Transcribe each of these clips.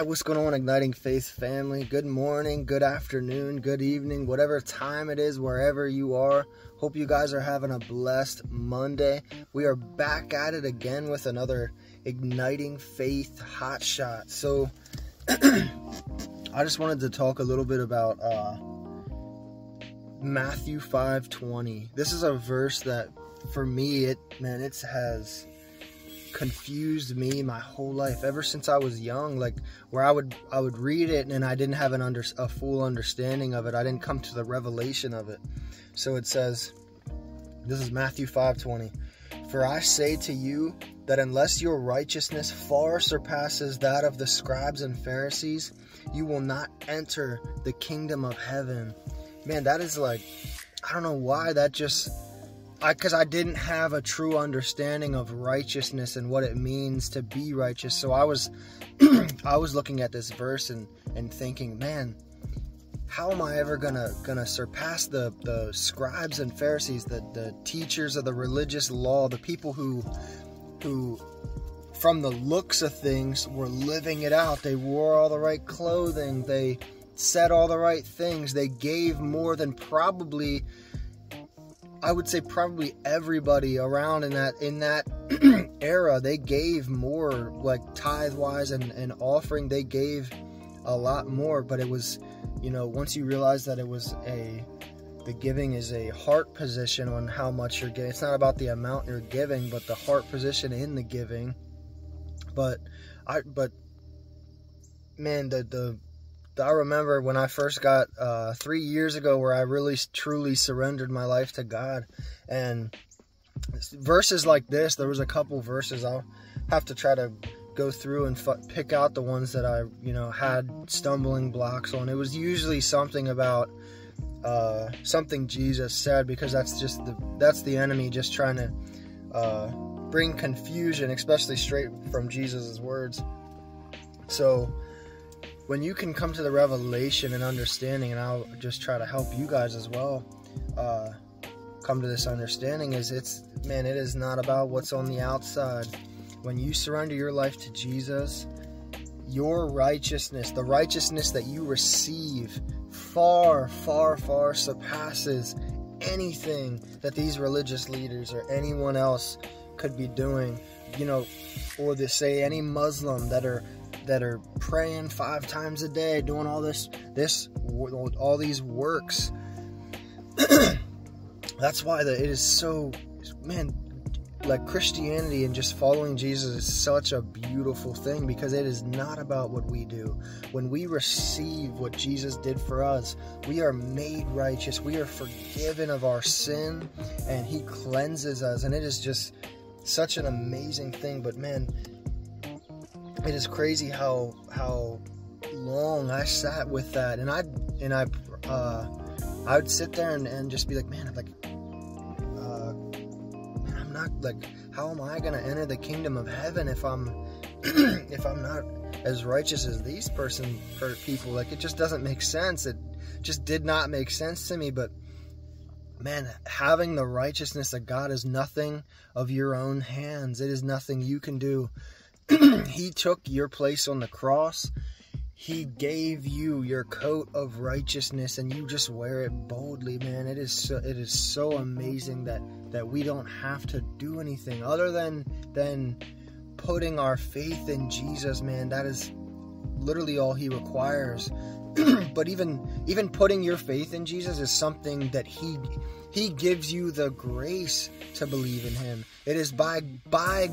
What's going on, Igniting Faith family? Good morning, good afternoon, good evening, whatever time it is, wherever you are. Hope you guys are having a blessed Monday. We are back at it again with another Igniting Faith hot shot. So I just wanted to talk a little bit about Matthew 5:20. This is a verse that for me, it has confused me my whole life ever since I was young, like where I would read it and I didn't have a full understanding of it. I didn't come to the revelation of it. So it says, this is Matthew 5:20, "For I say to you that unless your righteousness far surpasses that of the scribes and Pharisees, you will not enter the kingdom of heaven." Man, that is like, I don't know why that just, because I didn't have a true understanding of righteousness and what it means to be righteous. So I was looking at this verse and thinking, man, how am I ever gonna surpass the scribes and Pharisees, the teachers of the religious law, the people who from the looks of things were living it out. They wore all the right clothing, they said all the right things, they gave more than probably, I would say probably everybody around in that era. They gave more, like tithe-wise and offering, they gave a lot more. But it was, once you realize that it was the giving is a heart position on how much you're giving. It's not about the amount you're giving, but the heart position in the giving. But man, I remember when I first got 3 years ago, where I really truly surrendered my life to God, and verses like this, there was a couple verses I'll have to try to go through and pick out the ones that I had stumbling blocks on. It was usually something about something Jesus said, because that's the enemy just trying to bring confusion, especially straight from Jesus's words. So when you can come to the revelation and understanding, and I'll just try to help you guys as well come to this understanding, it is not about what's on the outside. When you surrender your life to Jesus, your righteousness, the righteousness that you receive, far, far, far surpasses anything that these religious leaders or anyone else could be doing, or to say any Muslim that are praying 5 times a day, doing all all these works. That's why it is so, man, like Christianity and just following Jesus is such a beautiful thing, because it is not about what we do. When we receive what Jesus did for us, we are made righteous, we are forgiven of our sin, and He cleanses us, and it is just such an amazing thing. But man, it is crazy how long I sat with that, and I would sit there and just be like, man, I'm not, like, how am I gonna enter the kingdom of heaven if I'm not as righteous as these people? Like, it just doesn't make sense. It just did not make sense to me. But man, having the righteousness of God is nothing of your own hands. It is nothing you can do. He took your place on the cross. He gave you your coat of righteousness, and you just wear it boldly, man. It is so amazing that we don't have to do anything other than putting our faith in Jesus, man. That is literally all He requires. But even putting your faith in Jesus is something that He gives you the grace to believe in Him. It is by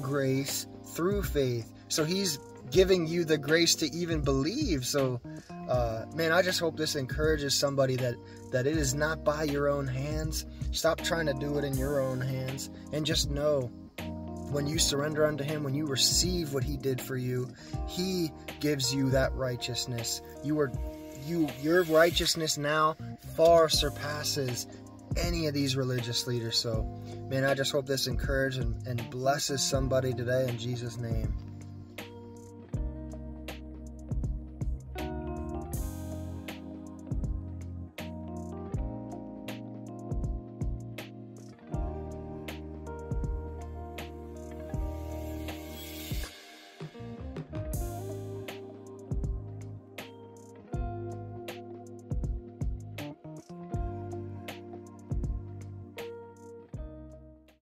grace through faith. So He's giving you the grace to even believe. So man, I just hope this encourages somebody that it is not by your own hands. Stop trying to do it in your own hands, and just know, when you surrender unto Him, when you receive what He did for you, He gives you that righteousness. Your righteousness now far surpasses any of these religious leaders. So, man, I just hope this encourages and blesses somebody today in Jesus' name.